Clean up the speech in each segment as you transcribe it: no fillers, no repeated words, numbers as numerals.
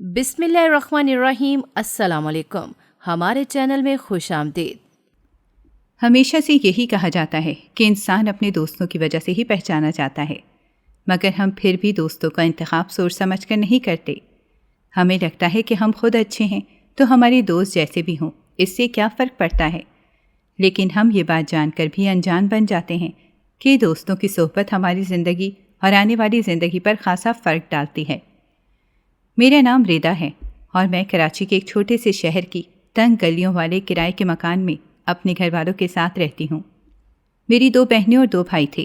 بسم اللہ الرحمن الرحیم۔ السلام علیکم، ہمارے چینل میں خوش آمدید۔ ہمیشہ سے یہی کہا جاتا ہے کہ انسان اپنے دوستوں کی وجہ سے ہی پہچانا جاتا ہے، مگر ہم پھر بھی دوستوں کا انتخاب سوچ سمجھ کر نہیں کرتے۔ ہمیں لگتا ہے کہ ہم خود اچھے ہیں تو ہمارے دوست جیسے بھی ہوں اس سے کیا فرق پڑتا ہے، لیکن ہم یہ بات جان کر بھی انجان بن جاتے ہیں کہ دوستوں کی صحبت ہماری زندگی اور آنے والی زندگی پر خاصا فرق ڈالتی ہے۔ میرا نام ریدا ہے اور میں کراچی کے ایک چھوٹے سے شہر کی تنگ گلیوں والے کرائے کے مکان میں اپنے گھر والوں کے ساتھ رہتی ہوں۔ میری 2 بہنیں اور 2 بھائی تھے۔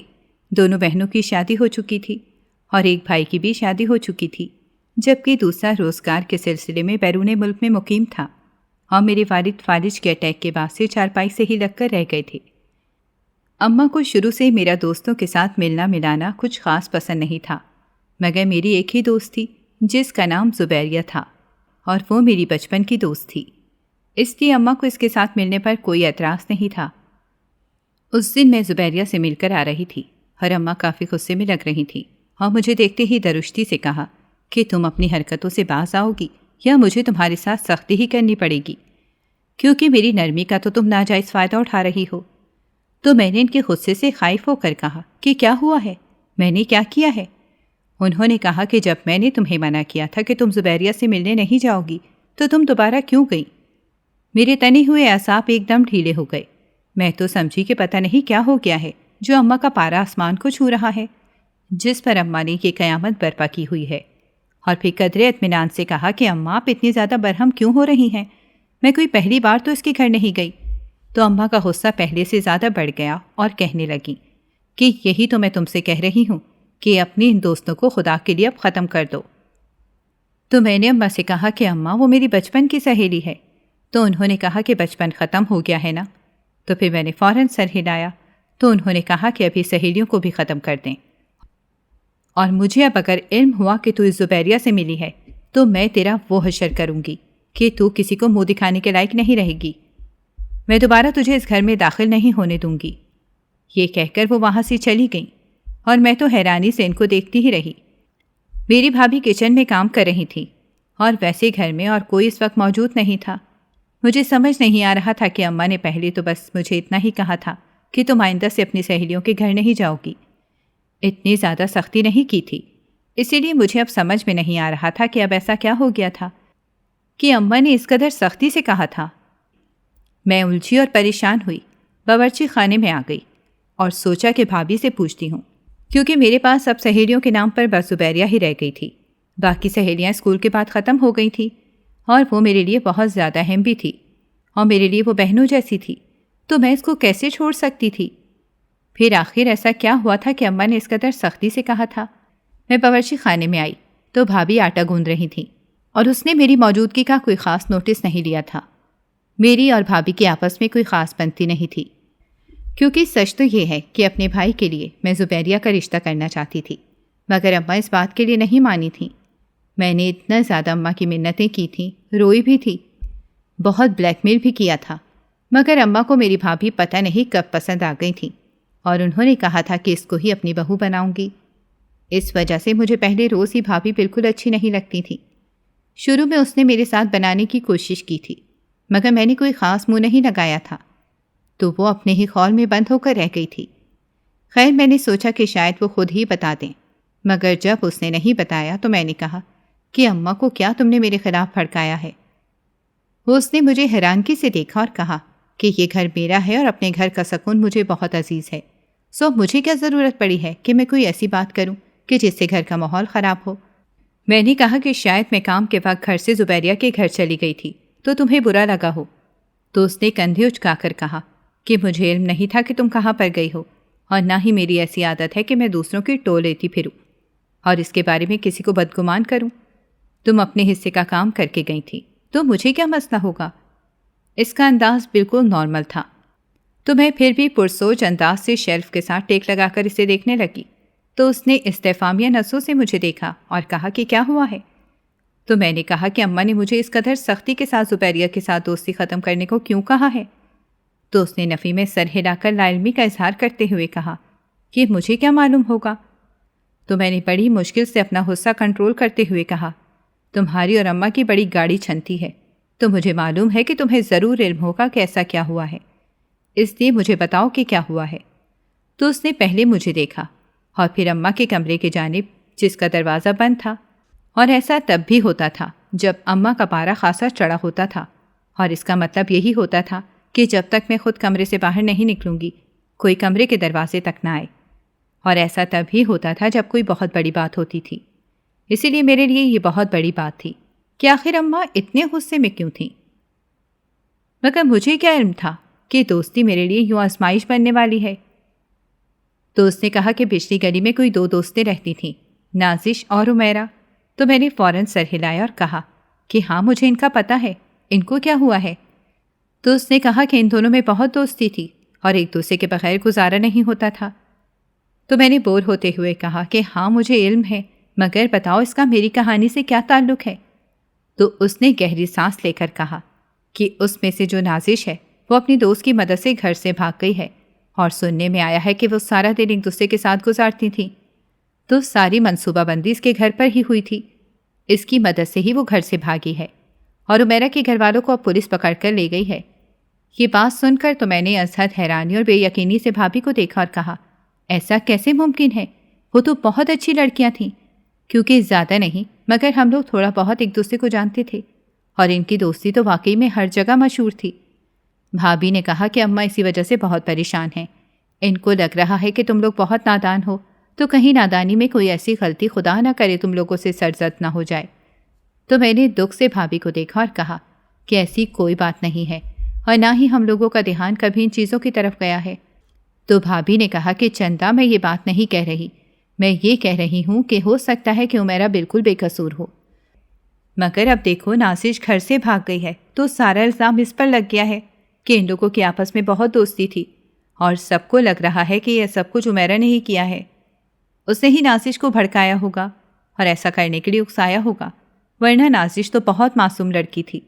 دونوں بہنوں کی شادی ہو چکی تھی اور ایک بھائی کی بھی شادی ہو چکی تھی، جبکہ دوسرا روزگار کے سلسلے میں بیرون ملک میں مقیم تھا اور میرے والد فالج کے اٹیک کے بعد سے چارپائی سے ہی لگ کر رہ گئے تھے۔ اماں کو شروع سے میرا دوستوں کے ساتھ ملنا ملانا کچھ خاص پسند نہیں تھا، مگر میری ایک ہی دوست تھی جس کا نام زبیریہ تھا اور وہ میری بچپن کی دوست تھی، اس لیے اماں کو اس کے ساتھ ملنے پر کوئی اعتراض نہیں تھا۔ اس دن میں زبیریہ سے مل کر آ رہی تھی اور اماں کافی غصے میں لگ رہی تھی اور مجھے دیکھتے ہی درشتی سے کہا کہ تم اپنی حرکتوں سے باز آؤ گی یا مجھے تمہارے ساتھ سختی ہی کرنی پڑے گی، کیونکہ میری نرمی کا تو تم ناجائز فائدہ اٹھا رہی ہو۔ تو میں نے ان کے غصے سے خائف ہو کر کہا کہ کیا ہوا ہے، میں نے کیا کیا ہے؟ انہوں نے کہا کہ جب میں نے تمہیں منع کیا تھا کہ تم زبیریہ سے ملنے نہیں جاؤ گی تو تم دوبارہ کیوں گئی؟ میرے تنے ہوئے اعصاب ایک دم ڈھیلے ہو گئے۔ میں تو سمجھی کہ پتہ نہیں کیا ہو گیا ہے جو اماں کا پارا آسمان کو چھو رہا ہے، جس پر اماں نے یہ قیامت برپا کی ہوئی ہے، اور پھر قدرے اطمینان سے کہا کہ اماں آپ اتنی زیادہ برہم کیوں ہو رہی ہیں؟ میں کوئی پہلی بار تو اس کے گھر نہیں گئی۔ تو اماں کا غصہ پہلے سے زیادہ بڑھ گیا اور کہنے لگی کہ یہی تو میں تم سے کہہ رہی ہوں کہ اپنے ان دوستوں کو خدا کے لیے اب ختم کر دو۔ تو میں نے اماں سے کہا کہ اماں وہ میری بچپن کی سہیلی ہے۔ تو انہوں نے کہا کہ بچپن ختم ہو گیا ہے نا؟ تو پھر میں نے فوراً سر ہلایا تو انہوں نے کہا کہ ابھی سہیلیوں کو بھی ختم کر دیں، اور مجھے اب اگر علم ہوا کہ تو اس زبیریہ سے ملی ہے تو میں تیرا وہ حشر کروں گی کہ تو کسی کو منہ دکھانے کے لائق نہیں رہے گی۔ میں دوبارہ تجھے اس گھر میں داخل نہیں ہونے دوں گی۔ یہ کہہ کر وہ وہاں سے چلی گئیں اور میں تو حیرانی سے ان کو دیکھتی ہی رہی۔ میری بھابھی کچن میں کام کر رہی تھی اور ویسے گھر میں اور کوئی اس وقت موجود نہیں تھا۔ مجھے سمجھ نہیں آ رہا تھا کہ اماں نے پہلے تو بس مجھے اتنا ہی کہا تھا کہ تم آئندہ سے اپنی سہیلیوں کے گھر نہیں جاؤ گی، اتنی زیادہ سختی نہیں کی تھی۔ اسی لیے مجھے اب سمجھ میں نہیں آ رہا تھا کہ اب ایسا کیا ہو گیا تھا کہ اماں نے اس قدر سختی سے کہا تھا۔ میں الجھی اور پریشان ہوئی، باورچی خانے میں آ گئی اور سوچا کہ بھابھی سے پوچھتی ہوں، کیونکہ میرے پاس اب سہیلیوں کے نام پر بس زبیریہ ہی رہ گئی تھی۔ باقی سہیلیاں اسکول کے بعد ختم ہو گئی تھیں اور وہ میرے لیے بہت زیادہ اہم بھی تھی اور میرے لیے وہ بہنوں جیسی تھی، تو میں اس کو کیسے چھوڑ سکتی تھی؟ پھر آخر ایسا کیا ہوا تھا کہ اماں نے اس قدر سختی سے کہا تھا؟ میں باورچی خانے میں آئی تو بھابھی آٹا گوندھ رہی تھیں اور اس نے میری موجودگی کا کوئی خاص نوٹس نہیں لیا تھا۔ میری اور بھابھی کی آپس میں کوئی خاص بنتی نہیں تھی، کیونکہ سچ تو یہ ہے کہ اپنے بھائی کے لیے میں زبیریہ کا رشتہ کرنا چاہتی تھی، مگر اماں اس بات کے لیے نہیں مانی تھیں۔ میں نے اتنا زیادہ اماں کی منتیں کی تھیں، روئی بھی تھی، بہت بلیک میل بھی کیا تھا، مگر اماں کو میری بھابھی پتہ نہیں کب پسند آ گئی تھیں اور انہوں نے کہا تھا کہ اس کو ہی اپنی بہو بناؤں گی۔ اس وجہ سے مجھے پہلے روز ہی بھابھی بالکل اچھی نہیں لگتی تھی۔ شروع میں اس نے میرے ساتھ بنانے کی کوشش کی تھی، مگر میں نے کوئی خاص منہ نہیں لگایا تھا، تو وہ اپنے ہی خول میں بند ہو کر رہ گئی تھی۔ خیر میں نے سوچا کہ شاید وہ خود ہی بتا دیں، مگر جب اس نے نہیں بتایا تو میں نے کہا کہ اماں کو کیا تم نے میرے خلاف بھڑکایا ہے؟ وہ اس نے مجھے حیرانگی سے دیکھا اور کہا کہ یہ گھر میرا ہے اور اپنے گھر کا سکون مجھے بہت عزیز ہے، سو مجھے کیا ضرورت پڑی ہے کہ میں کوئی ایسی بات کروں کہ جس سے گھر کا ماحول خراب ہو؟ میں نے کہا کہ شاید میں کام کے وقت گھر سے زبیریہ کے گھر چلی گئی تھی تو تمہیں برا لگا ہو۔ تو اس نے کندھے اچکا کر کہا کہ مجھے علم نہیں تھا کہ تم کہاں پر گئی ہو، اور نہ ہی میری ایسی عادت ہے کہ میں دوسروں کی ٹو لیتی پھروں اور اس کے بارے میں کسی کو بدگمان کروں۔ تم اپنے حصے کا کام کر کے گئی تھی تو مجھے کیا مسئلہ ہوگا؟ اس کا انداز بالکل نارمل تھا، تو میں پھر بھی پرسوچ انداز سے شیلف کے ساتھ ٹیک لگا کر اسے دیکھنے لگی۔ تو اس نے استفہامیہ نظروں سے مجھے دیکھا اور کہا کہ کیا ہوا ہے؟ تو میں نے کہا کہ اماں نے مجھے اس قدر سختی کے ساتھ زبیریہ کے ساتھ دوستی ختم کرنے کو کیوں کہا ہے؟ تو اس نے نفی میں سر ہلا کر لا علمی کا اظہار کرتے ہوئے کہا کہ مجھے کیا معلوم ہوگا؟ تو میں نے بڑی مشکل سے اپنا غصہ کنٹرول کرتے ہوئے کہا تمہاری اور اماں کی بڑی گاڑی چھنتی ہے، تو مجھے معلوم ہے کہ تمہیں ضرور علم ہوگا کہ ایسا کیا ہوا ہے، اس لیے مجھے بتاؤ کہ کیا ہوا ہے۔ تو اس نے پہلے مجھے دیکھا اور پھر اماں کے کمرے کی جانب، جس کا دروازہ بند تھا، اور ایسا تب بھی ہوتا تھا جب اماں کا پارا خاصا چڑھا ہوتا تھا، اور اس کا مطلب یہی ہوتا تھا کہ جب تک میں خود کمرے سے باہر نہیں نکلوں گی کوئی کمرے کے دروازے تک نہ آئے، اور ایسا تب ہی ہوتا تھا جب کوئی بہت بڑی بات ہوتی تھی۔ اسی لیے میرے لیے یہ بہت بڑی بات تھی کہ آخر اماں اتنے غصے میں کیوں تھیں، مگر مجھے کیا علم تھا کہ دوستی میرے لیے یوں آزمائش بننے والی ہے۔ تو اس نے کہا کہ پچھلی گلی میں کوئی 2 دوستیں رہتی تھیں، نازش اور عمیرہ۔ تو میں نے فوراً سر ہلایا اور کہا کہ ہاں مجھے ان کا پتہ ہے، ان کو کیا ہوا ہے؟ تو اس نے کہا کہ ان دونوں میں بہت دوستی تھی اور ایک دوسرے کے بغیر گزارا نہیں ہوتا تھا۔ تو میں نے بور ہوتے ہوئے کہا کہ ہاں مجھے علم ہے، مگر بتاؤ اس کا میری کہانی سے کیا تعلق ہے؟ تو اس نے گہری سانس لے کر کہا کہ اس میں سے جو نازش ہے وہ اپنی دوست کی مدد سے گھر سے بھاگ گئی ہے، اور سننے میں آیا ہے کہ وہ سارا دن ایک دوسرے کے ساتھ گزارتی تھیں، تو ساری منصوبہ بندی اس کے گھر پر ہی ہوئی تھی، اس کی مدد سے ہی وہ گھر سے بھاگی ہے، اور عمیرہ کے گھر والوں کو اب پولیس پکڑ کر لے گئی ہے۔ یہ بات سن کر تو میں نے ازحد حیرانی اور بے یقینی سے بھابھی کو دیکھا اور کہا ایسا کیسے ممکن ہے؟ وہ تو بہت اچھی لڑکیاں تھیں، کیونکہ زیادہ نہیں مگر ہم لوگ تھوڑا بہت ایک دوسرے کو جانتے تھے، اور ان کی دوستی تو واقعی میں ہر جگہ مشہور تھی۔ بھابھی نے کہا کہ اماں اسی وجہ سے بہت پریشان ہیں، ان کو لگ رہا ہے کہ تم لوگ بہت نادان ہو، تو کہیں نادانی میں کوئی ایسی غلطی خدا نہ کرے تم لوگوں سے سرزد نہ ہو جائے۔ تو میں نے دکھ سے بھابھی کو دیکھا اور کہا کہ ایسی کوئی بات نہیں ہے، اور نہ ہی ہم لوگوں کا دھیان کبھی ان چیزوں کی طرف گیا ہے۔ تو بھابھی نے کہا کہ چندا میں یہ بات نہیں کہہ رہی، میں یہ کہہ رہی ہوں کہ ہو سکتا ہے کہ عمیرہ بالکل بے قصور ہو، مگر اب دیکھو نازش گھر سے بھاگ گئی ہے تو سارا الزام اس پر لگ گیا ہے کہ ان لوگوں کی آپس میں بہت دوستی تھی، اور سب کو لگ رہا ہے کہ یہ سب کچھ عمیرہ نے ہی کیا ہے، اس نے ہی نازش کو بھڑکایا ہوگا اور ایسا کرنے کے لیے اکسایا ہوگا، ورنہ نازش تو بہت معصوم لڑکی تھی۔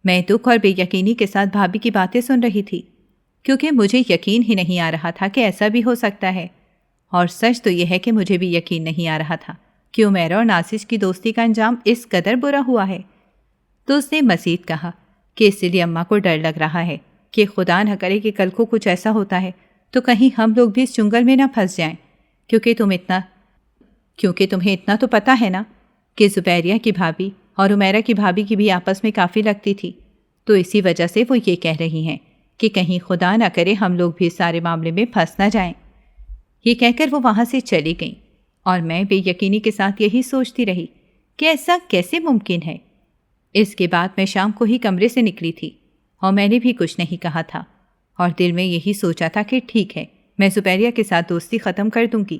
میں دکھ اور بے یقینی کے ساتھ بھابھی کی باتیں سن رہی تھی، کیونکہ مجھے یقین ہی نہیں آ رہا تھا کہ ایسا بھی ہو سکتا ہے، اور سچ تو یہ ہے کہ مجھے بھی یقین نہیں آ رہا تھا کہ عمیرہ اور نازش کی دوستی کا انجام اس قدر برا ہوا ہے۔ تو اس نے مزید کہا کہ اس لیے اماں کو ڈر لگ رہا ہے کہ خدا نہ کرے کہ کل کو کچھ ایسا ہوتا ہے تو کہیں ہم لوگ بھی اس چنگل میں نہ پھنس جائیں، کیونکہ تمہیں اتنا تو پتہ ہے نا کہ زبیریہ کی بھابھی اور عمیرہ کی بھابھی کی بھی آپس میں کافی لگتی تھی، تو اسی وجہ سے وہ یہ کہہ رہی ہیں کہ کہیں خدا نہ کرے ہم لوگ بھی سارے معاملے میں پھنس نہ جائیں۔ یہ کہہ کر وہ وہاں سے چلی گئیں، اور میں بے یقینی کے ساتھ یہی سوچتی رہی کہ ایسا کیسے ممکن ہے۔ اس کے بعد میں شام کو ہی کمرے سے نکلی تھی، اور میں نے بھی کچھ نہیں کہا تھا، اور دل میں یہی سوچا تھا کہ ٹھیک ہے میں زبیریہ کے ساتھ دوستی ختم کر دوں گی،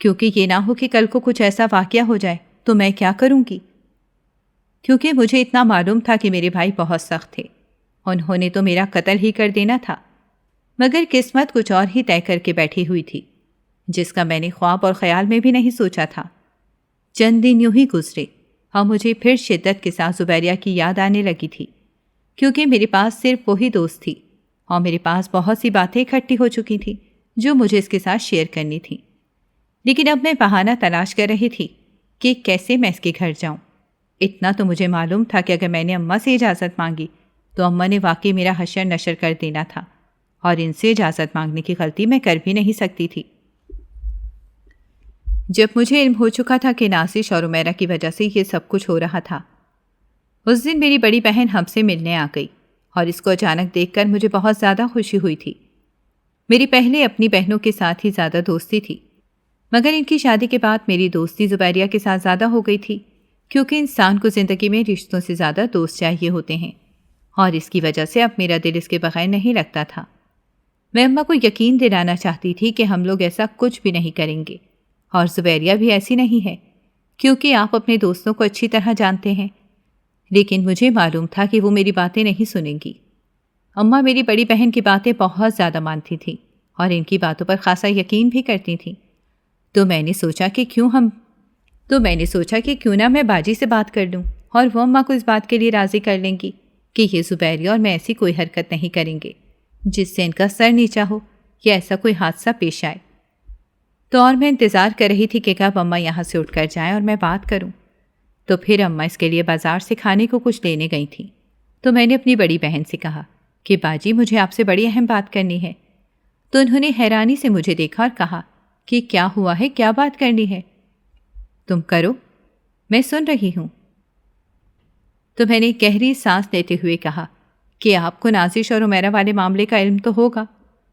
کیونکہ یہ نہ ہو کہ کل کو کچھ ایسا واقعہ ہو جائے تو میں کیا کروں گی، کیونکہ مجھے اتنا معلوم تھا کہ میرے بھائی بہت سخت تھے، انہوں نے تو میرا قتل ہی کر دینا تھا، مگر قسمت کچھ اور ہی طے کر کے بیٹھی ہوئی تھی، جس کا میں نے خواب اور خیال میں بھی نہیں سوچا تھا۔ چند دن یوں ہی گزرے، اور مجھے پھر شدت کے ساتھ زبیریہ کی یاد آنے لگی تھی، کیونکہ میرے پاس صرف وہی دوست تھی، اور میرے پاس بہت سی باتیں اکٹھی ہو چکی تھیں جو مجھے اس کے ساتھ شیئر کرنی تھیں، لیکن اب میں بہانہ تلاش کر رہی تھی کہ کیسے میں اس کے گھر جاؤں۔ اتنا تو مجھے معلوم تھا کہ اگر میں نے اماں سے اجازت مانگی تو اماں نے واقعی میرا حشر نشر کر دینا تھا، اور ان سے اجازت مانگنے کی غلطی میں کر بھی نہیں سکتی تھی۔ جب مجھے علم ہو چکا تھا کہ نازش اور عمیرہ کی وجہ سے یہ سب کچھ ہو رہا تھا، اس دن میری بڑی بہن ہم سے ملنے آ گئی، اور اس کو اچانک دیکھ کر مجھے بہت زیادہ خوشی ہوئی تھی۔ میری پہلے اپنی بہنوں کے ساتھ ہی زیادہ دوستی تھی، مگر ان کی شادی کے بعد میری دوستی زبیریہ کے ساتھ زیادہ ہو گئی تھی، کیونکہ انسان کو زندگی میں رشتوں سے زیادہ دوست چاہیے ہوتے ہیں، اور اس کی وجہ سے اب میرا دل اس کے بغیر نہیں لگتا تھا۔ میں اماں کو یقین دلانا چاہتی تھی کہ ہم لوگ ایسا کچھ بھی نہیں کریں گے، اور زبیریہ بھی ایسی نہیں ہے، کیونکہ آپ اپنے دوستوں کو اچھی طرح جانتے ہیں، لیکن مجھے معلوم تھا کہ وہ میری باتیں نہیں سنیں گی۔ اماں میری بڑی بہن کی باتیں بہت زیادہ مانتی تھیں، اور ان کی باتوں پر خاصا یقین بھی کرتی تھیں، تو میں نے سوچا کہ کیوں نہ میں باجی سے بات کر لوں، اور وہ اماں کو اس بات کے لیے راضی کر لیں گی کہ یہ زبیریہ اور میں ایسی کوئی حرکت نہیں کریں گے جس سے ان کا سر نیچا ہو یا ایسا کوئی حادثہ پیش آئے۔ تو اور میں انتظار کر رہی تھی کہ کب اماں یہاں سے اٹھ کر جائیں اور میں بات کروں، تو پھر اماں اس کے لیے بازار سے کھانے کو کچھ لینے گئی تھیں۔ تو میں نے اپنی بڑی بہن سے کہا کہ باجی مجھے آپ سے بڑی اہم بات کرنی ہے۔ تو انہوں نے حیرانی سے مجھے دیکھا اور کہا کہ کیا ہوا ہے، کیا بات کرنی ہے؟ تم کرو، میں سن رہی ہوں۔ تو میں نے گہری سانس لیتے ہوئے کہا کہ آپ کو نازش اور عمیرہ والے معاملے کا علم تو ہوگا۔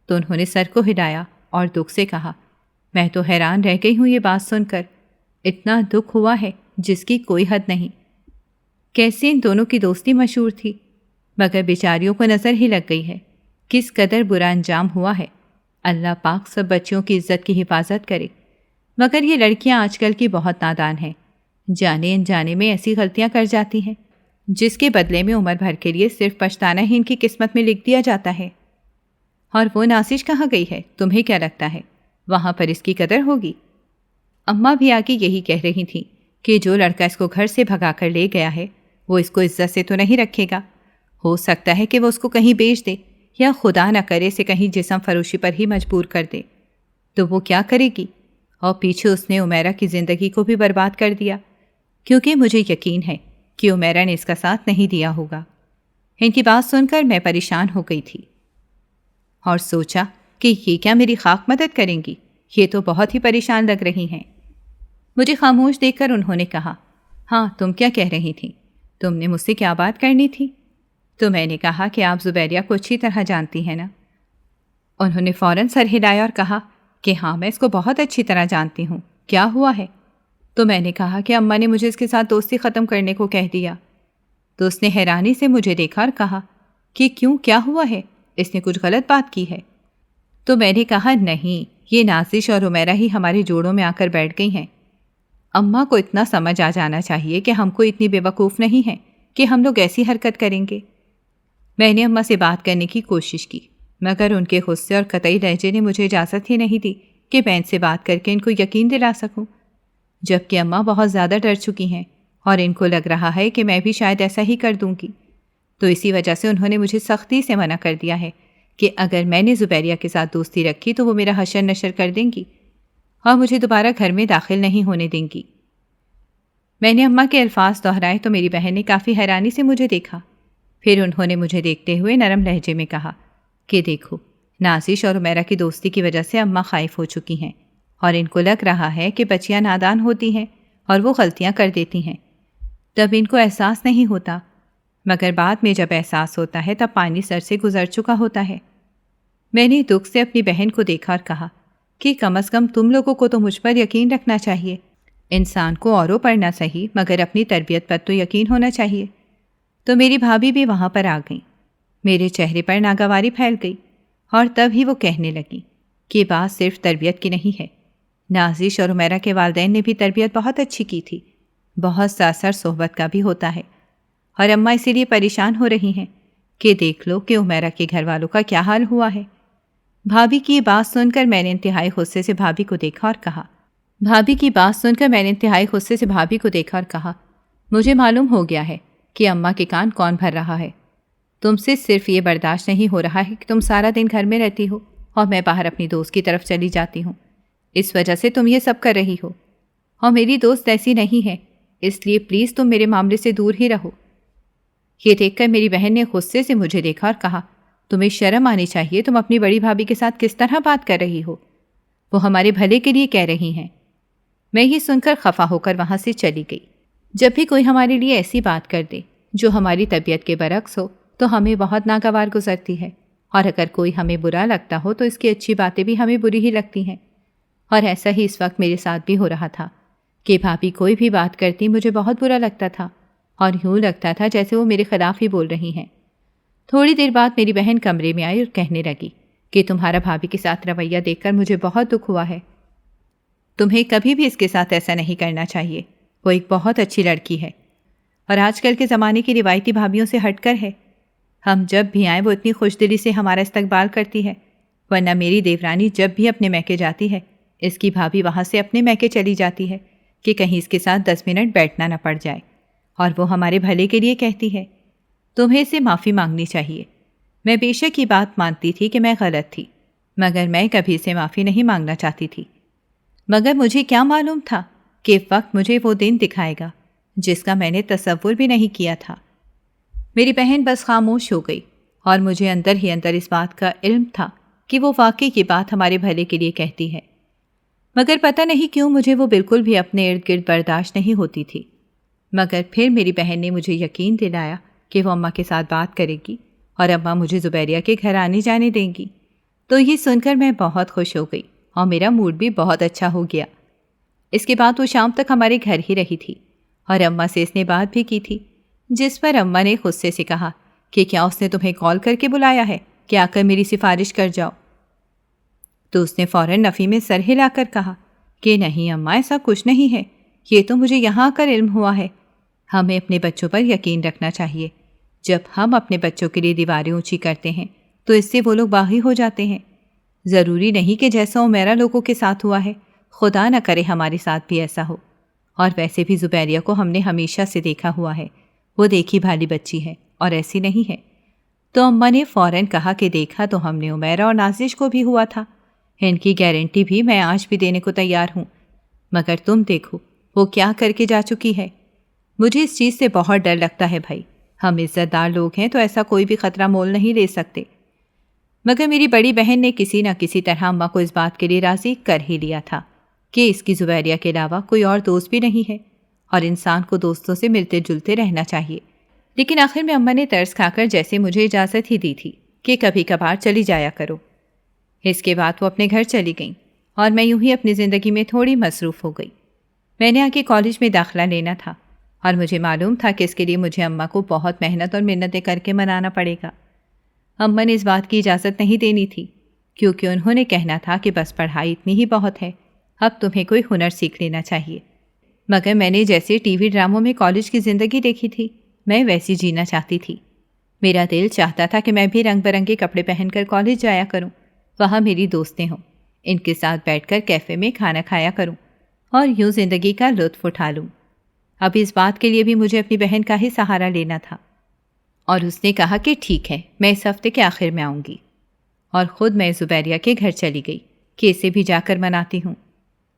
تو انہوں نے سر کو ہلایا اور دکھ سے کہا میں تو حیران رہ گئی ہوں یہ بات سن کر، اتنا دکھ ہوا ہے جس کی کوئی حد نہیں۔ کیسے ان دونوں کی دوستی مشہور تھی، مگر بیچاریوں کو نظر ہی لگ گئی ہے کس قدر برا انجام ہوا ہے۔ اللہ پاک سب بچیوں کی عزت کی حفاظت کرے، مگر یہ لڑکیاں آج کل کی بہت نادان ہیں، جانے انجانے میں ایسی غلطیاں کر جاتی ہیں جس کے بدلے میں عمر بھر کے لیے صرف پچھتانا ہی ان کی قسمت میں لکھ دیا جاتا ہے۔ اور وہ نازش کہاں گئی ہے، تمہیں کیا لگتا ہے وہاں پر اس کی قدر ہوگی؟ اماں بھی آگے یہی کہہ رہی تھیں کہ جو لڑکا اس کو گھر سے بھگا کر لے گیا ہے وہ اس کو عزت سے تو نہیں رکھے گا، ہو سکتا ہے کہ وہ اس کو کہیں بیچ دے یا خدا نہ کرے اسے کہیں جسم فروشی پر ہی مجبور کر دے، تو وہ کیا کرے گی؟ اور پیچھے اس نے عمیرہ کی زندگی کو بھی برباد کر دیا، کیونکہ مجھے یقین ہے کہ عمیرہ نے اس کا ساتھ نہیں دیا ہوگا۔ ان کی بات سن کر میں پریشان ہو گئی تھی اور سوچا کہ یہ کیا میری خاک مدد کریں گی، یہ تو بہت ہی پریشان لگ رہی ہیں۔ مجھے خاموش دیکھ کر انہوں نے کہا ہاں تم کیا کہہ رہی تھی، تم نے مجھ سے کیا بات کرنی تھی؟ تو میں نے کہا کہ آپ زبیریہ کو اچھی طرح جانتی ہیں نا؟ انہوں نے فوراً سر ہلایا اور کہا کہ ہاں میں اس کو بہت اچھی طرح جانتی ہوں، کیا ہوا ہے؟ تو میں نے کہا کہ اماں نے مجھے اس کے ساتھ دوستی ختم کرنے کو کہہ دیا۔ تو اس نے حیرانی سے مجھے دیکھا اور کہا کہ کیوں، کیا ہوا ہے، اس نے کچھ غلط بات کی ہے؟ تو میں نے کہا نہیں، یہ نازش اور عمیرہ ہی ہمارے جوڑوں میں آ کر بیٹھ گئی ہیں۔ اماں کو اتنا سمجھ آ جانا چاہیے کہ ہم کو اتنی بے وقوف نہیں ہیں کہ ہم لوگ ایسی حرکت کریں گے۔ میں نے اماں سے بات کرنے کی کوشش کی، مگر ان کے غصے اور قطعی لہجے نے مجھے اجازت ہی نہیں دی کہ میں ان سے بات کر کے ان کو یقین دلا سکوں، جبکہ اماں بہت زیادہ ڈر چکی ہیں اور ان کو لگ رہا ہے کہ میں بھی شاید ایسا ہی کر دوں گی۔ تو اسی وجہ سے انہوں نے مجھے سختی سے منع کر دیا ہے کہ اگر میں نے زبیریہ کے ساتھ دوستی رکھی تو وہ میرا حشر نشر کر دیں گی اور مجھے دوبارہ گھر میں داخل نہیں ہونے دیں گی۔ میں نے اماں کے الفاظ دہرائے تو میری بہن نے کافی حیرانی سے مجھے دیکھا، پھر انہوں نے مجھے دیکھتے ہوئے نرم لہجے میں کہا کہ دیکھو، نازش اور عمیرہ کی دوستی کی وجہ سے اماں خائف ہو چکی ہیں اور ان کو لگ رہا ہے کہ بچیاں نادان ہوتی ہیں اور وہ غلطیاں کر دیتی ہیں، تب ان کو احساس نہیں ہوتا، مگر بعد میں جب احساس ہوتا ہے تب پانی سر سے گزر چکا ہوتا ہے۔ میں نے دکھ سے اپنی بہن کو دیکھا اور کہا کہ کم از کم تم لوگوں کو تو مجھ پر یقین رکھنا چاہیے، انسان کو اوروں پر نہ صحیح مگر اپنی تربیت پر تو یقین ہونا چاہیے۔ تو میری بھابھی بھی وہاں پر آ گئیں، میرے چہرے پر ناگواری پھیل گئی اور تب ہی وہ کہنے لگی کہ بات صرف تربیت کی نہیں ہے، نازش اور عمیرہ کے والدین نے بھی تربیت بہت اچھی کی تھی، بہت سا اثر صحبت کا بھی ہوتا ہے، اور اماں اسی لیے پریشان ہو رہی ہیں کہ دیکھ لو کہ عمیرہ کے گھر والوں کا کیا حال ہوا ہے۔ بھابھی کی یہ بات سن کر میں نے انتہائی غصے سے بھابھی کو دیکھا اور کہا مجھے معلوم ہو گیا ہے کہ اماں کے کان کون بھر رہا ہے، تم سے صرف یہ برداشت نہیں ہو رہا ہے کہ تم سارا دن گھر میں رہتی ہو اور میں باہر اپنی دوست کی طرف چلی جاتی ہوں، اس وجہ سے تم یہ سب کر رہی ہو، اور میری دوست ایسی نہیں ہے، اس لیے پلیز تم میرے معاملے سے دور ہی رہو۔ یہ دیکھ کر میری بہن نے غصے سے مجھے دیکھا اور کہا تمہیں شرم آنی چاہیے، تم اپنی بڑی بھابھی کے ساتھ کس طرح بات کر رہی ہو، وہ ہمارے بھلے کے لیے کہہ رہی ہیں۔ میں یہ سن کر خفا ہو کر وہاں سے چلی گئی۔ جب بھی کوئی ہمارے لیے ایسی بات کر دے جو ہماری طبیعت کے برعکس ہو تو ہمیں بہت ناگوار گزرتی ہے، اور اگر کوئی ہمیں برا لگتا ہو تو اس کی اچھی باتیں بھی ہمیں بری ہی لگتی ہیں، اور ایسا ہی اس وقت میرے ساتھ بھی ہو رہا تھا کہ بھابھی کوئی بھی بات کرتی مجھے بہت برا لگتا تھا اور یوں لگتا تھا جیسے وہ میرے خلاف ہی بول رہی ہیں۔ تھوڑی دیر بعد میری بہن کمرے میں آئی اور کہنے لگی کہ تمہارا بھابھی کے ساتھ رویہ دیکھ کر مجھے بہت دکھ ہوا ہے، تمہیں کبھی بھی اس کے ساتھ ایسا نہیں کرنا چاہیے، وہ ایک بہت اچھی لڑکی ہے اور آج کل کے زمانے کی روایتی بھابھیوں سے ہٹ کر ہے، ہم جب بھی آئیں وہ اتنی خوش دلی سے ہمارا استقبال کرتی ہے، ورنہ میری دیورانی جب بھی اپنے میکے جاتی ہے اس کی بھابھی وہاں سے اپنے میکے چلی جاتی ہے کہ کہیں اس کے ساتھ 10 منٹ بیٹھنا نہ پڑ جائے، اور وہ ہمارے بھلے کے لیے کہتی ہے، تمہیں اسے معافی مانگنی چاہیے۔ میں بے شک یہ بات مانتی تھی کہ میں غلط تھی، مگر میں کبھی اسے معافی نہیں مانگنا چاہتی تھی، مگر مجھے کیا معلوم تھا کہ وقت مجھے وہ دن دکھائے گا جس کا میں نے تصور بھی نہیں کیا تھا۔ میری بہن بس خاموش ہو گئی اور مجھے اندر ہی اندر اس بات کا علم تھا کہ وہ واقعی یہ بات ہمارے بھلے کے لیے کہتی ہے، مگر پتہ نہیں کیوں مجھے وہ بالکل بھی اپنے ارد گرد برداشت نہیں ہوتی تھی۔ مگر پھر میری بہن نے مجھے یقین دلایا کہ وہ اماں کے ساتھ بات کرے گی اور اماں مجھے زبیریہ کے گھر آنے جانے دیں گی، تو یہ سن کر میں بہت خوش ہو گئی اور میرا موڈ بھی بہت اچھا ہو گیا۔ اس کے بعد وہ شام تک ہمارے گھر ہی رہی تھی اور اماں سے اس نے بات بھی کی تھی، جس پر اماں نے غصے سے کہا کہ کیا اس نے تمہیں کال کر کے بلایا ہے کہ آ کر میری سفارش کر جاؤ؟ تو اس نے فوراً نفی میں سر ہلا کر کہا کہ نہیں اماں، ایسا کچھ نہیں ہے، یہ تو مجھے یہاں آ کر علم ہوا ہے۔ ہمیں اپنے بچوں پر یقین رکھنا چاہیے۔ جب ہم اپنے بچوں کے لیے دیواریں اونچی کرتے ہیں تو اس سے وہ لوگ باغی ہو جاتے ہیں۔ ضروری نہیں کہ جیسا عمیرہ لوگوں کے ساتھ ہوا ہے، خدا نہ کرے ہمارے ساتھ بھی ایسا ہو۔ اور ویسے بھی زبیریہ کو ہم نے ہمیشہ سے دیکھا ہوا ہے، وہ دیکھی بھالی بچی ہے اور ایسی نہیں ہے۔ تو اماں نے فوراً کہا کہ دیکھا تو ہم نے عمیرہ اور نازش کو بھی ہوا تھا، ان کی گارنٹی بھی میں آج بھی دینے کو تیار ہوں، مگر تم دیکھو وہ کیا کر کے جا چکی ہے۔ مجھے اس چیز سے بہت ڈر لگتا ہے بھائی، ہم عزت دار لوگ ہیں تو ایسا کوئی بھی خطرہ مول نہیں لے سکتے۔ مگر میری بڑی بہن نے کسی نہ کسی طرح اماں کو اس بات کے لیے راضی کر ہی لیا تھا کہ اس کی زبیریہ کے علاوہ کوئی اور دوست بھی نہیں ہے اور انسان کو دوستوں سے ملتے جلتے رہنا چاہیے۔ لیکن آخر میں اماں نے ترس کھا کر جیسے مجھے اجازت ہی دی تھی کہ کبھی کبھار چلی جایا کرو۔ اس کے بعد وہ اپنے گھر چلی گئیں اور میں یوں ہی اپنی زندگی میں تھوڑی مصروف ہو گئی۔ میں نے آگے کالج میں داخلہ لینا تھا اور مجھے معلوم تھا کہ اس کے لیے مجھے اماں کو بہت محنت اور منتیں کر کے منانا پڑے گا۔ اماں نے اس بات کی اجازت نہیں دینی تھی کیونکہ انہوں نے کہنا تھا کہ بس پڑھائی اتنی ہی بہت ہے، اب تمہیں کوئی ہنر سیکھ لینا چاہیے۔ مگر میں نے جیسے ٹی وی ڈراموں میں کالج کی زندگی دیکھی تھی، میں ویسی جینا چاہتی تھی۔ میرا دل چاہتا تھا کہ میں بھی رنگ برنگے کپڑے پہن کر کالج جایا کروں، وہاں میری دوستیں ہوں، ان کے ساتھ بیٹھ کر کیفے میں کھانا کھایا کروں اور یوں زندگی کا لطف اٹھا لوں۔ اب اس بات کے لیے بھی مجھے اپنی بہن کا ہی سہارا لینا تھا، اور اس نے کہا کہ ٹھیک ہے، میں اس ہفتے کے آخر میں آؤں گی، اور خود میں زبیریہ کے گھر چلی گئی کہ اسے بھی جا کر مناتی ہوں۔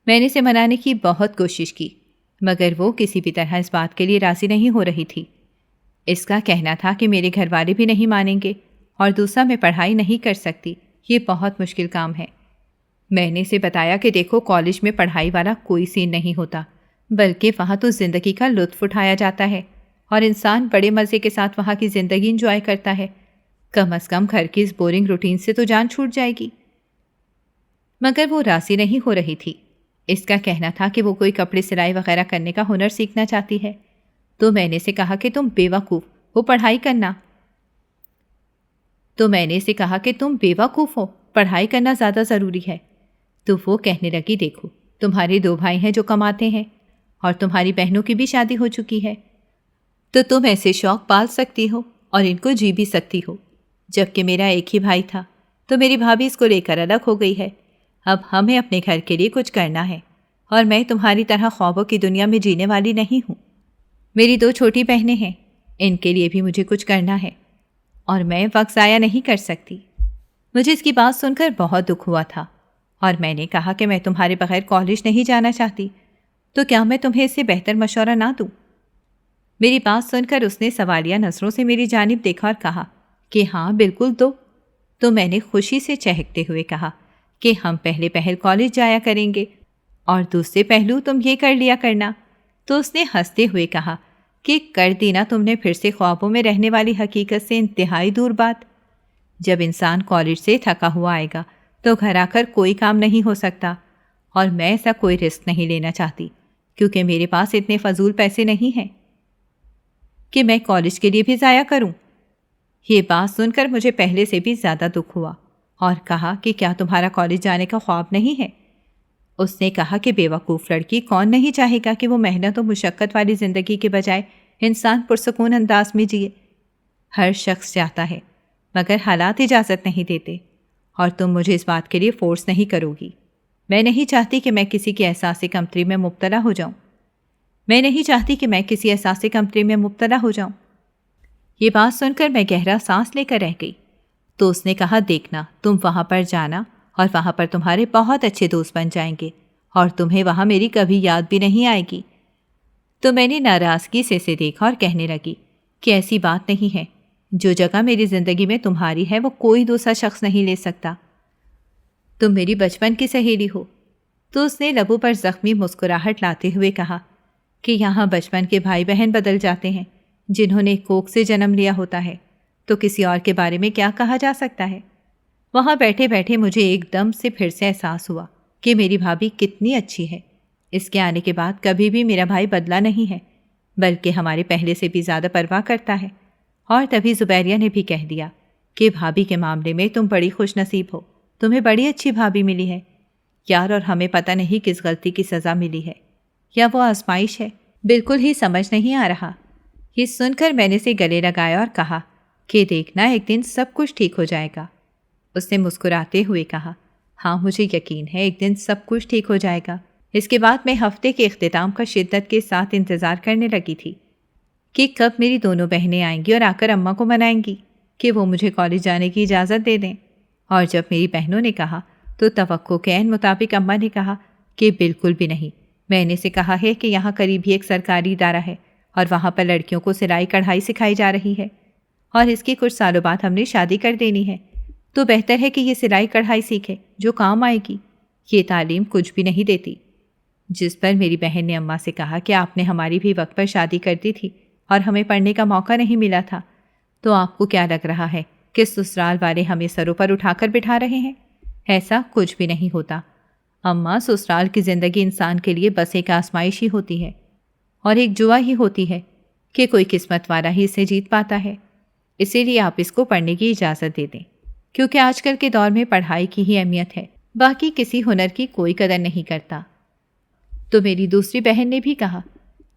میں نے اسے منانے کی بہت کوشش کی مگر وہ کسی بھی طرح اس بات کے لیے راضی نہیں ہو رہی تھی۔ اس کا کہنا تھا کہ میرے گھر والے بھی نہیں مانیں گے اور دوسرا میں پڑھائی نہیں کر سکتی، یہ بہت مشکل کام ہے۔ میں نے اسے بتایا کہ دیکھو کالج میں پڑھائی والا کوئی سین نہیں ہوتا، بلکہ وہاں تو زندگی کا لطف اٹھایا جاتا ہے اور انسان بڑے مزے کے ساتھ وہاں کی زندگی انجوائے کرتا ہے، کم از کم گھر کی اس بورنگ روٹین سے تو جان چھوٹ جائے گی۔ مگر وہ راضی نہیں ہو رہی تھی۔ اس کا کہنا تھا کہ وہ کوئی کپڑے سلائی وغیرہ کرنے کا ہنر سیکھنا چاہتی ہے، تو میں نے اسے کہا کہ تم بیوقوف ہو، پڑھائی کرنا۔ تم بیوقوف ہو، پڑھائی کرنا زیادہ ضروری ہے۔ تو وہ کہنے لگی دیکھو تمہارے 2 بھائی ہیں جو کماتے ہیں اور تمہاری بہنوں کی بھی شادی ہو چکی ہے، تو تم ایسے شوق پال سکتی ہو اور ان کو جی بھی سکتی ہو، جبکہ میرا ایک ہی بھائی تھا تو میری بھابھی اس کو لے کر الگ ہو گئی ہے۔ اب ہمیں اپنے گھر کے لیے کچھ کرنا ہے اور میں تمہاری طرح خوابوں کی دنیا میں جینے والی نہیں ہوں۔ میری 2 چھوٹی بہنیں ہیں، ان کے لیے بھی مجھے کچھ کرنا ہے اور میں وقت ضائع نہیں کر سکتی۔ مجھے اس کی بات سن کر بہت دکھ ہوا تھا اور میں نے کہا کہ میں تمہارے بغیر کالج نہیں جانا چاہتی، تو کیا میں تمہیں اس سے بہتر مشورہ نہ دوں؟ میری بات سن کر اس نے سوالیہ نظروں سے میری جانب دیکھا اور کہا کہ ہاں بالکل دو۔ تو میں نے خوشی سے چہکتے ہوئے کہا کہ ہم پہلے پہل کالج جایا کریں گے اور دوسرے پہلو تم یہ کر لیا کرنا۔ تو اس نے ہنستے ہوئے کہا کہ کر دی نا تم نے پھر سے خوابوں میں رہنے والی حقیقت سے انتہائی دور بات۔ جب انسان کالج سے تھکا ہوا آئے گا تو گھر آ کر کوئی کام نہیں ہو سکتا، اور میں ایسا کوئی رسک نہیں لینا چاہتی کیونکہ میرے پاس اتنے فضول پیسے نہیں ہیں کہ میں کالج کے لیے بھی ضائع کروں۔ یہ بات سن کر مجھے پہلے سے بھی زیادہ دکھ ہوا اور کہا کہ کیا تمہارا کالج جانے کا خواب نہیں ہے؟ اس نے کہا کہ بیوقوف لڑکی کون نہیں چاہے گا کہ وہ محنت و مشقت والی زندگی کے بجائے انسان پرسکون انداز میں جیے۔ ہر شخص چاہتا ہے مگر حالات اجازت نہیں دیتے، اور تم مجھے اس بات کے لیے فورس نہیں کرو گی۔ میں نہیں چاہتی کہ میں کسی کے احساس کمتری میں مبتلا ہو جاؤں۔ یہ بات سن کر میں گہرا سانس لے کر رہ گئی۔ تو اس نے کہا دیکھنا تم وہاں پر جانا اور وہاں پر تمہارے بہت اچھے دوست بن جائیں گے اور تمہیں وہاں میری کبھی یاد بھی نہیں آئے گی۔ تو میں نے ناراضگی سے اسے دیکھا اور کہنے لگی کہ ایسی بات نہیں ہے، جو جگہ میری زندگی میں تمہاری ہے وہ کوئی دوسرا شخص نہیں لے سکتا۔ تم میری بچپن کی سہیلی ہو۔ تو اس نے لبوں پر زخمی مسکراہٹ لاتے ہوئے کہا کہ یہاں بچپن کے بھائی بہن بدل جاتے ہیں جنہوں نے کوکھ سے جنم لیا ہوتا ہے، تو کسی اور کے بارے میں کیا کہا جا سکتا ہے؟ وہاں بیٹھے بیٹھے مجھے ایک دم سے پھر سے احساس ہوا کہ میری بھابھی کتنی اچھی ہے۔ اس کے آنے کے بعد کبھی بھی میرا بھائی بدلا نہیں ہے، بلکہ ہمارے پہلے سے بھی زیادہ پرواہ کرتا ہے۔ اور تبھی زبیریہ نے بھی کہہ دیا کہ بھابھی کے معاملے میں تم بڑی خوش نصیب ہو، تمہیں بڑی اچھی بھابھی ملی ہے یار، اور ہمیں پتہ نہیں کس غلطی کی سزا ملی ہے، یا وہ آزمائش ہے، بالکل ہی سمجھ نہیں آ رہا۔ یہ سن کر میں نے اسے گلے لگایا اور کہا کہ دیکھنا ایک دن سب کچھ ٹھیک ہو جائے گا۔ اس نے مسکراتے ہوئے کہا ہاں مجھے یقین ہے ایک دن سب کچھ ٹھیک ہو جائے گا۔ اس کے بعد میں ہفتے کے اختتام کا شدت کے ساتھ انتظار کرنے لگی تھی کہ کب میری دونوں بہنیں آئیں گی اور آ کر اماں کو منائیں گی کہ وہ مجھے کالج جانے کی اجازت دے دیں۔ اور جب میری بہنوں نے کہا تو توقع کے عین مطابق اماں نے کہا کہ بالکل بھی نہیں، میں نے سے کہا ہے کہ یہاں قریب ہی ایک سرکاری ادارہ ہے اور وہاں پر لڑکیوں کو سلائی کڑھائی سکھائی جا رہی ہے، اور اس کے کچھ سالوں بعد ہم نے شادی کر دینی ہے، تو بہتر ہے کہ یہ سلائی کڑھائی سیکھے جو کام آئے گی، یہ تعلیم کچھ بھی نہیں دیتی۔ جس پر میری بہن نے اماں سے کہا کہ آپ نے ہماری بھی وقت پر شادی کر دی تھی اور ہمیں پڑھنے کا موقع نہیں ملا تھا، تو آپ کو کیا لگ رہا ہے کہ سسرال والے ہمیں سروں پر اٹھا کر بٹھا رہے ہیں؟ ایسا کچھ بھی نہیں ہوتا اماں، سسرال کی زندگی انسان کے لیے بس ایک آزمائش ہی ہوتی ہے اور ایک جوا ہی ہوتی ہے کہ کوئی قسمت والا ہی اسے جیت پاتا ہے۔ اسی لیے آپ اس کو پڑھنے کی اجازت دے دیں، کیونکہ آج کل کے دور میں پڑھائی کی ہی اہمیت ہے، باقی کسی ہنر کی کوئی قدر نہیں کرتا۔ تو میری دوسری بہن نے بھی کہا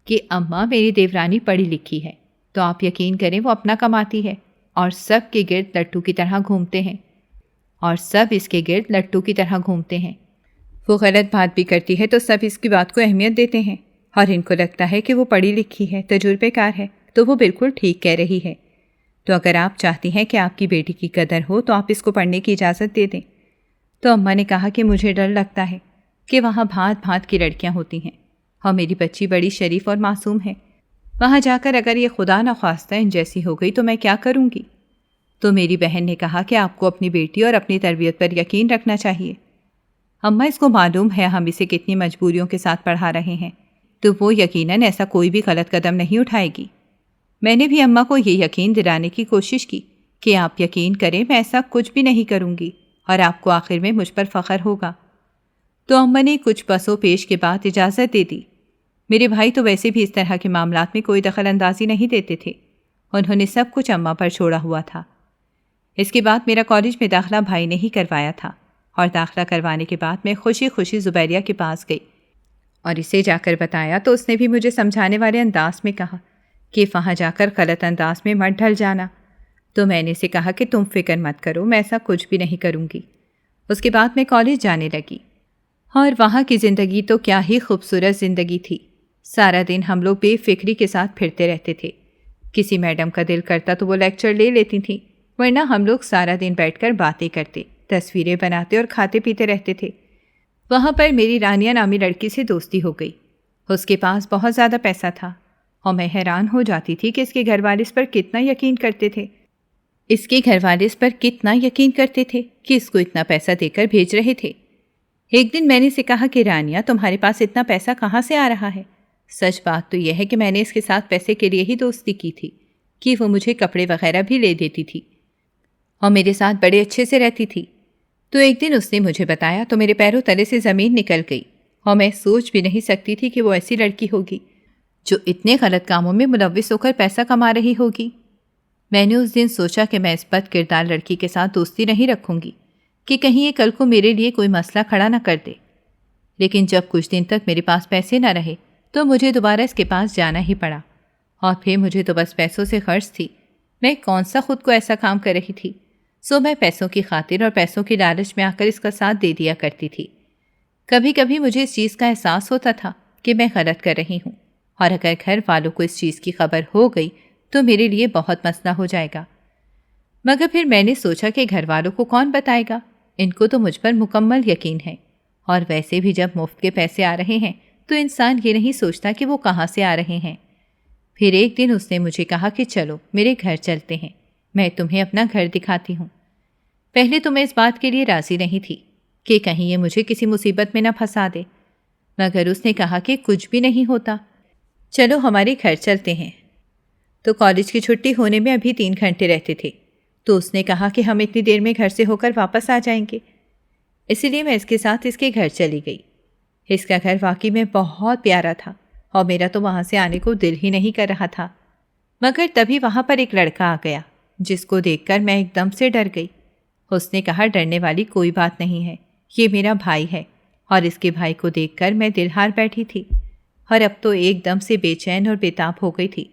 کہ اماں میری دیورانی پڑھی لکھی ہے، تو آپ یقین کریں وہ اپنا کماتی ہے اور سب کے گرد لٹو کی طرح گھومتے ہیں، اور سب اس کے گرد لٹو کی طرح گھومتے ہیں۔ وہ غلط بات بھی کرتی ہے تو سب اس کی بات کو اہمیت دیتے ہیں، اور ان کو لگتا ہے کہ وہ پڑھی لکھی ہے، تجربے کار ہے، تو وہ بالکل ٹھیک کہہ رہی ہے۔ تو اگر آپ چاہتی ہیں کہ آپ کی بیٹی کی قدر ہو تو آپ اس کو پڑھنے کی اجازت دے دیں۔ تو اماں نے کہا کہ مجھے ڈر لگتا ہے کہ وہاں بھانت بھانت کی لڑکیاں ہوتی ہیں اور میری بچی بڑی شریف اور معصوم ہے، وہاں جا کر اگر یہ خدا نخواستہ ان جیسی ہو گئی تو میں کیا کروں گی؟ تو میری بہن نے کہا کہ آپ کو اپنی بیٹی اور اپنی تربیت پر یقین رکھنا چاہیے۔ اماں اس کو معلوم ہے ہم اسے کتنی مجبوریوں کے ساتھ پڑھا رہے ہیں، تو وہ یقیناً ایسا کوئی بھی غلط قدم نہیں اٹھائے گی۔ میں نے بھی اماں کو یہ یقین دلانے کی کوشش کی کہ آپ یقین کریں میں ایسا کچھ بھی نہیں کروں گی اور آپ کو آخر میں مجھ پر فخر ہوگا۔ تو اماں نے کچھ پس و پیش کے بعد اجازت دے دی۔ میرے بھائی تو ویسے بھی اس طرح کے معاملات میں کوئی دخل اندازی نہیں دیتے تھے، انہوں نے سب کچھ اماں پر چھوڑا ہوا تھا۔ اس کے بعد میرا کالج میں داخلہ بھائی نے ہی کروایا تھا، اور داخلہ کروانے کے بعد میں خوشی خوشی زبیریہ کے پاس گئی اور اسے جا کر بتایا، تو اس نے بھی مجھے سمجھانے والے انداز میں کہا کہ وہاں جا کر غلط انداز میں مت ڈھل جانا۔ تو میں نے اسے کہا کہ تم فکر مت کرو، میں ایسا کچھ بھی نہیں کروں گی۔ اس کے بعد میں کالج جانے لگی، اور وہاں کی زندگی تو کیا ہی خوبصورت زندگی تھی۔ سارا دن ہم لوگ بے فکری کے ساتھ پھرتے رہتے تھے، کسی میڈم کا دل کرتا تو وہ لیکچر لے لیتی تھیں، ورنہ ہم لوگ سارا دن بیٹھ کر باتیں کرتے، تصویریں بناتے اور کھاتے پیتے رہتے تھے۔ وہاں پر میری رانیہ نامی لڑکی سے دوستی ہو گئی، اس کے پاس بہت زیادہ پیسہ تھا، اور میں حیران ہو جاتی تھی کہ اس کے گھر والے اس پر کتنا یقین کرتے تھے۔ اس کے گھر والے اس پر کتنا یقین کرتے تھے کہ اس کو اتنا پیسہ دے کر بھیج رہے تھے۔ ایک دن میں نے اسے کہا کہ رانیہ تمہارے پاس اتنا پیسہ کہاں سے آ رہا ہے؟ سچ بات تو یہ ہے کہ میں نے اس کے ساتھ پیسے کے لیے ہی دوستی کی تھی کہ وہ مجھے کپڑے وغیرہ بھی لے دیتی تھی اور میرے ساتھ بڑے اچھے سے رہتی تھی۔ تو ایک دن اس نے مجھے بتایا تو میرے پیروں تلے سے زمین نکل گئی، اور میں سوچ بھی نہیں سکتی تھی کہ وہ ایسی لڑکی ہوگی جو اتنے غلط کاموں میں ملوث ہو کر پیسہ کما رہی ہوگی۔ میں نے اس دن سوچا کہ میں اس بد کردار لڑکی کے ساتھ دوستی نہیں رکھوں گی کہ کہیں یہ کل کو میرے لیے کوئی مسئلہ کھڑا نہ کر دے۔ لیکن جب کچھ دن تک میرے پاس پیسے نہ رہے تو مجھے دوبارہ اس کے پاس جانا ہی پڑا، اور پھر مجھے تو بس پیسوں سے غرض تھی، میں کون سا خود کو ایسا کام کر رہی تھی، سو میں پیسوں کی خاطر اور پیسوں کی لالچ میں آ کر اس کا ساتھ دے دیا کرتی تھی۔ کبھی کبھی مجھے اس چیز کا احساس ہوتا تھا کہ میں غلط کر رہی ہوں، اور اگر گھر والوں کو اس چیز کی خبر ہو گئی تو میرے لیے بہت مسئلہ ہو جائے گا۔ مگر پھر میں نے سوچا کہ گھر والوں کو کون بتائے گا، ان کو تو مجھ پر مکمل یقین ہے، اور ویسے بھی جب مفت کے پیسے آ رہے ہیں تو انسان یہ نہیں سوچتا کہ وہ کہاں سے آ رہے ہیں۔ پھر ایک دن اس نے مجھے کہا کہ چلو میرے گھر چلتے ہیں، میں تمہیں اپنا گھر دکھاتی ہوں۔ پہلے تو میں اس بات کے لیے راضی نہیں تھی کہ کہیں یہ مجھے کسی مصیبت میں نہ پھنسا دے، مگر اس نے کہا کہ کچھ بھی نہیں ہوتا، چلو ہمارے گھر چلتے ہیں۔ تو کالج کی چھٹی ہونے میں ابھی 3 گھنٹے رہتے تھے، تو اس نے کہا کہ ہم اتنی دیر میں گھر سے ہو کر واپس آ جائیں گے، اسی لیے میں اس کے ساتھ اس کے گھر چلی گئی۔ اس کا گھر واقعی میں بہت پیارا تھا اور میرا تو وہاں سے آنے کو دل ہی نہیں کر رہا تھا، مگر تبھی وہاں پر ایک لڑکا آ گیا جس کو دیکھ کر میں ایک دم سے ڈر گئی۔ اس نے کہا ڈرنے والی کوئی بات نہیں ہے، یہ میرا بھائی ہے، اور اس کے بھائی کو دیکھ کر میں دل ہار بیٹھی تھی اور اب تو ایک دم سے بے چین اور بے تاب ہو گئی تھی۔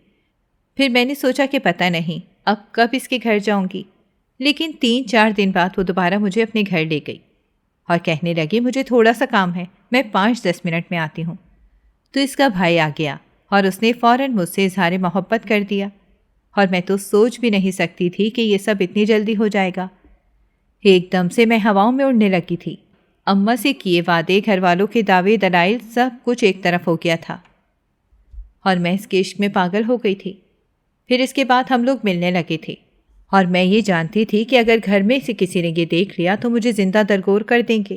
پھر میں نے سوچا کہ پتہ نہیں اب کب اس کے گھر جاؤں گی، لیکن 3-4 دن بعد وہ دوبارہ مجھے اپنے گھر لے گئی اور کہنے لگی مجھے تھوڑا سا کام ہے، میں 5-10 منٹ میں آتی ہوں۔ تو اس کا بھائی آ گیا اور اس نے فوراً مجھ سے اظہار محبت کر دیا، اور میں تو سوچ بھی نہیں سکتی تھی کہ یہ سب اتنی جلدی ہو جائے گا۔ ایک دم سے میں ہواؤں میں اڑنے لگی تھی۔ اماں سے کیے وعدے، گھر والوں کے دعوے دلائل، سب کچھ ایک طرف ہو گیا تھا اور میں اس کے عشق میں پاگل ہو گئی تھی۔ پھر اس کے بعد ہم لوگ ملنے لگے تھے اور میں یہ جانتی تھی کہ اگر گھر میں سے کسی نے یہ دیکھ لیا تو مجھے زندہ درگور کر دیں گے۔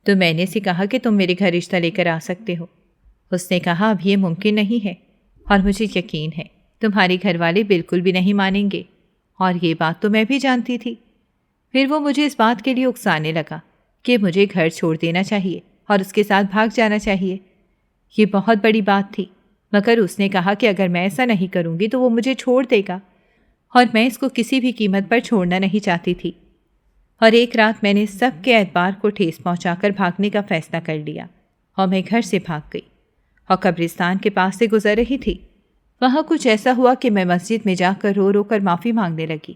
تو میں نے اسے کہا کہ تم میرے گھر رشتہ لے کر آ سکتے ہو۔ اس نے کہا اب یہ ممکن نہیں ہے، اور مجھے یقین ہے تمہارے گھر والے بالکل بھی نہیں مانیں گے، اور یہ بات تو میں بھی جانتی تھی۔ پھر وہ مجھے اس بات کے لیے اکسانے لگا کہ مجھے گھر چھوڑ دینا چاہیے اور اس کے ساتھ بھاگ جانا چاہیے۔ یہ بہت بڑی بات تھی، مگر اس نے کہا کہ اگر میں ایسا نہیں کروں گی تو وہ مجھے چھوڑ دے گا، اور میں اس کو کسی بھی قیمت پر چھوڑنا نہیں چاہتی تھی۔ اور ایک رات میں نے سب کے اعتبار کو ٹھیس پہنچا کر بھاگنے کا فیصلہ کر لیا اور میں گھر سے بھاگ گئی اور قبرستان کے پاس سے گزر رہی تھی۔ وہاں کچھ ایسا ہوا کہ میں مسجد میں جا کر رو رو کر معافی مانگنے لگی،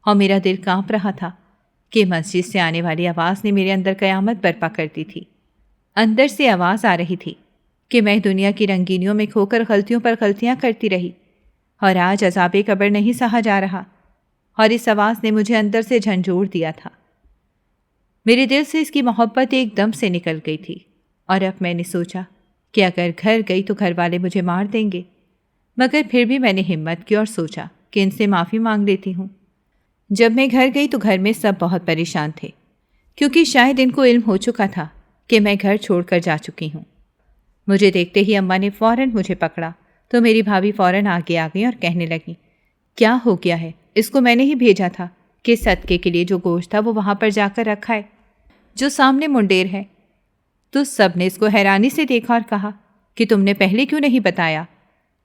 اور میرا دل کانپ رہا تھا کہ مسجد سے آنے والی آواز نے میرے اندر قیامت برپا کر دی تھی۔ اندر سے آواز آ رہی تھی کہ میں دنیا کی رنگینیوں میں کھو کر غلطیوں پر غلطیاں کرتی رہی، اور آج عذاب قبر نہیں سہا جا رہا، اور اس آواز نے مجھے اندر سے جھنجھوڑ دیا تھا۔ میرے دل سے اس کی محبت ایک دم سے نکل گئی تھی، اور اب میں نے سوچا کہ اگر گھر گئی تو گھر والے مجھے مار دیں گے، مگر پھر بھی میں نے ہمت کی اور سوچا کہ ان سے معافی مانگ لیتی ہوں۔ جب میں گھر گئی تو گھر میں سب بہت پریشان تھے، کیونکہ شاید ان کو علم ہو چکا تھا کہ میں گھر چھوڑ کر جا چکی ہوں۔ مجھے دیکھتے ہی اماں نے فوراً مجھے پکڑا تو میری بھابھی فوراً آگے آ گئی اور کہنے لگی کیا ہو گیا ہے؟ اس کو میں نے ہی بھیجا تھا کہ صدقے کے لیے جو گوشت تھا وہ وہاں پر جا کر رکھا ہے جو سامنے منڈیر ہے۔ تو سب نے اس کو حیرانی سے دیکھا اور کہا کہ تم نے پہلے کیوں نہیں بتایا؟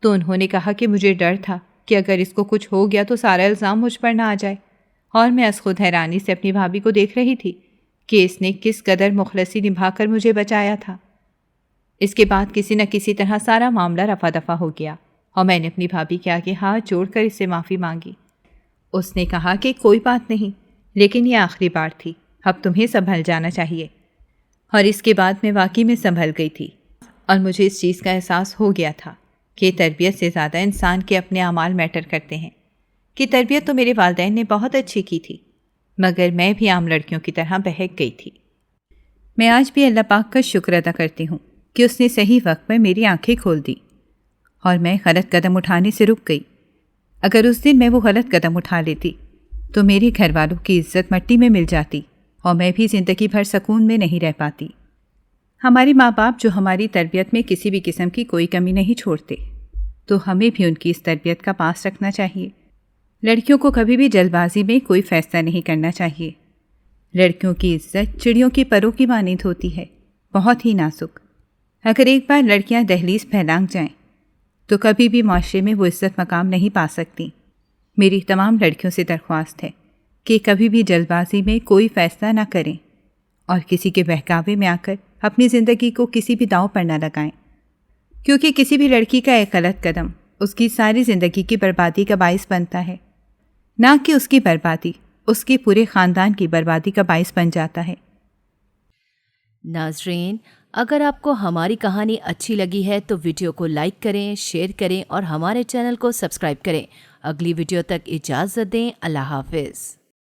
تو انہوں نے کہا کہ مجھے ڈر تھا کہ اگر اس کو کچھ ہو گیا تو سارا الزام مجھ پر نہ آ جائے، اور میں از خود حیرانی سے اپنی بھابھی کو دیکھ رہی تھی کہ اس نے کس قدر مخلصی نبھا کر مجھے بچایا تھا۔ اس کے بعد کسی نہ کسی طرح سارا معاملہ رفع دفع ہو گیا اور میں نے اپنی بھابھی کے آگے ہاتھ جوڑ کر اس سے معافی مانگی۔ اس نے کہا کہ کوئی بات نہیں، لیکن یہ آخری بار تھی، اب تمہیں سنبھل جانا چاہیے۔ اور اس کے بعد میں واقعی میں سنبھل گئی تھی، اور مجھے اس چیز کا احساس ہو گیا تھا کہ تربیت سے زیادہ انسان کے اپنے اعمال میٹر کرتے ہیں، کہ تربیت تو میرے والدین نے بہت اچھی کی تھی، مگر میں بھی عام لڑکیوں کی طرح بہک گئی تھی۔ میں آج بھی اللہ پاک کا شکر ادا کرتی ہوں کہ اس نے صحیح وقت میں میری آنکھیں کھول دی اور میں غلط قدم اٹھانے سے رک گئی۔ اگر اس دن میں وہ غلط قدم اٹھا لیتی تو میرے گھر والوں کی عزت مٹی میں مل جاتی اور میں بھی زندگی بھر سکون میں نہیں رہ پاتی۔ ہمارے ماں باپ جو ہماری تربیت میں کسی بھی قسم کی کوئی کمی نہیں چھوڑتے، تو ہمیں بھی ان کی اس تربیت کا پاس رکھنا چاہیے۔ لڑکیوں کو کبھی بھی جلد بازی میں کوئی فیصلہ نہیں کرنا چاہیے۔ لڑکیوں کی عزت چڑیوں کی پروں کی مانند ہوتی ہے، بہت ہی نازک۔ اگر ایک بار لڑکیاں دہلیز پھیلانگ جائیں تو کبھی بھی معاشرے میں وہ عزت مقام نہیں پا سکتی۔ میری تمام لڑکیوں سے درخواست ہے کہ کبھی بھی جلد بازی میں کوئی فیصلہ نہ کریں اور کسی کے بہکاوے میں آ کر اپنی زندگی کو کسی بھی داؤ پر نہ لگائیں، کیونکہ کسی بھی لڑکی کا ایک غلط قدم اس کی ساری زندگی کی بربادی کا باعث بنتا ہے، نہ کہ اس کی بربادی اس کے پورے خاندان کی بربادی کا باعث بن جاتا ہے۔ ناظرین، اگر آپ کو ہماری کہانی اچھی لگی ہے تو ویڈیو کو لائک کریں، شیئر کریں اور ہمارے چینل کو سبسکرائب کریں۔ اگلی ویڈیو تک اجازت دیں۔ اللہ حافظ۔